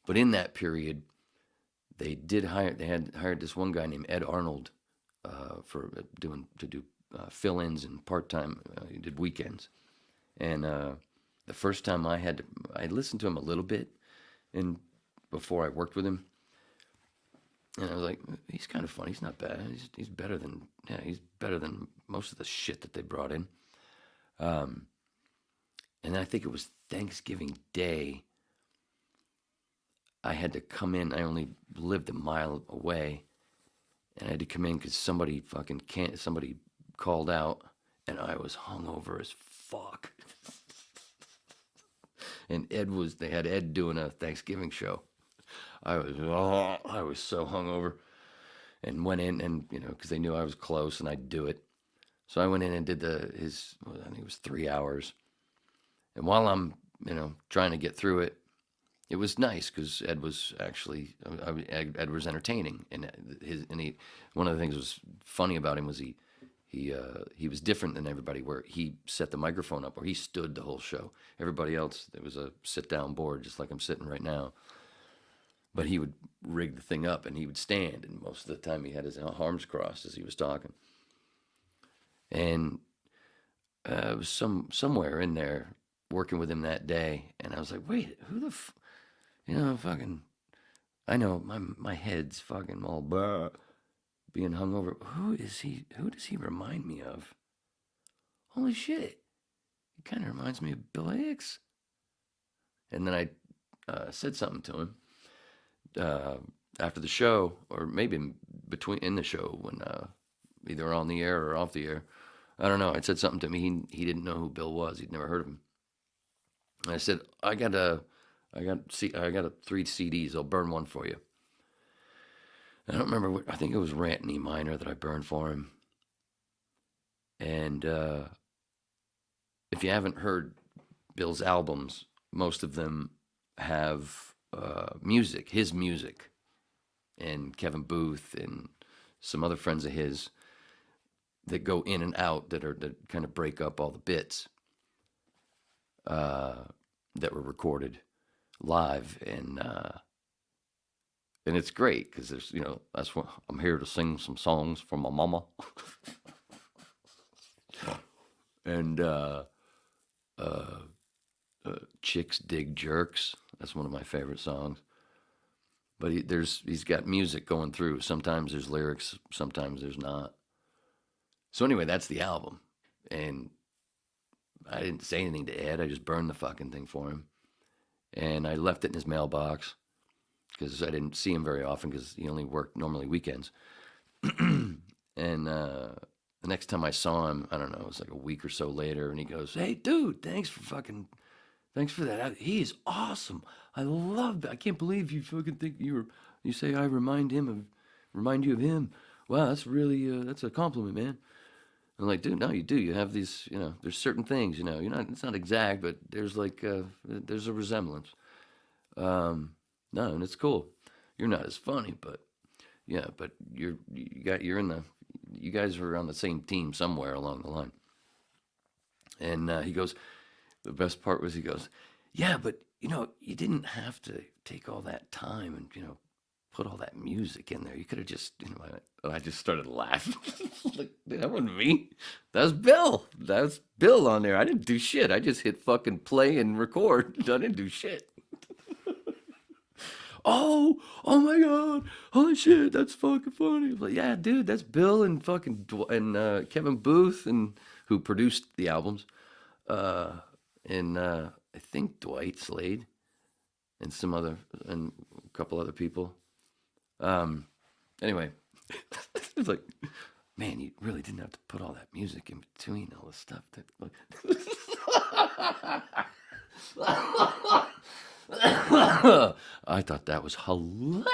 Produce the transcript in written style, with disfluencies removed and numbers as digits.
But in that period, they had hired this one guy named Ed Arnold for to do fill-ins and part-time. He did weekends, and the first time I listened to him a little bit, and before I worked with him, and I was like, he's kind of funny. He's not bad. He's better than he's better than most of the shit that they brought in. And I think it was Thanksgiving Day. I had to come in. I only lived a mile away, and I had to come in because somebody called out, and I was hungover as fuck. And they had Ed doing a Thanksgiving show. I was so hungover, and went in, and because they knew I was close and I'd do it, so I went in and did I think it was 3 hours, and while I'm trying to get through it, it was nice because Ed was actually Ed was entertaining, and one of the things that was funny about him was he was different than everybody, where he set the microphone up, where he stood the whole show. Everybody else, there was a sit down board just like I'm sitting right now. But he would rig the thing up and he would stand, and most of the time he had his arms crossed as he was talking. And it was somewhere in there working with him that day, and I was like, wait, who the fucking, I know my head's fucking all being hungover. Who is he? Who does he remind me of? Holy shit, he kind of reminds me of Bill Hicks. And then I said something to him after the show, or maybe in the show, when either on the air or off the air. I don't know. I said something to him. He didn't know who Bill was. He'd never heard of him. And I said, I got 3 CDs. I'll burn one for you. I don't remember I think it was Rant in E minor that I burned for him. And if you haven't heard Bill's albums, most of them have his music, and Kevin Booth and some other friends of his that go in and out, that kind of break up all the bits that were recorded live, and it's great because there's that's what I'm here to sing some songs for my mama. And Chicks Dig Jerks, that's one of my favorite songs. But he's got music going through. Sometimes there's lyrics, sometimes there's not. So anyway, that's the album. And I didn't say anything to Ed. I just burned the fucking thing for him. And I left it in his mailbox because I didn't see him very often because he only worked normally weekends. And the next time I saw him, I don't know, it was like a week or so later, and he goes, "Hey, dude, thanks for that. He is awesome. I love that. I can't believe you fucking think you say I remind you of him. Wow, that's really that's a compliment, man." I'm like, dude, no, you do. You have these, there's certain things, it's not exact, but there's there's a resemblance. No, and it's cool. You're not as funny, but yeah, but you guys are on the same team somewhere along the line. And he goes, the best part was, he goes, yeah, but you didn't have to take all that time and put all that music in there. You could have just, I just started laughing. Like, that wasn't me. That was Bill. That was Bill on there. I didn't do shit. I just hit fucking play and record. I didn't do shit. Oh my God. Holy shit. That's fucking funny. Like, yeah, dude, that's Bill and fucking, Kevin Booth, and who produced the albums. And I think Dwight Slade and and a couple other people. Anyway, it's like, man, you really didn't have to put all that music in between all the stuff I thought that was hilarious.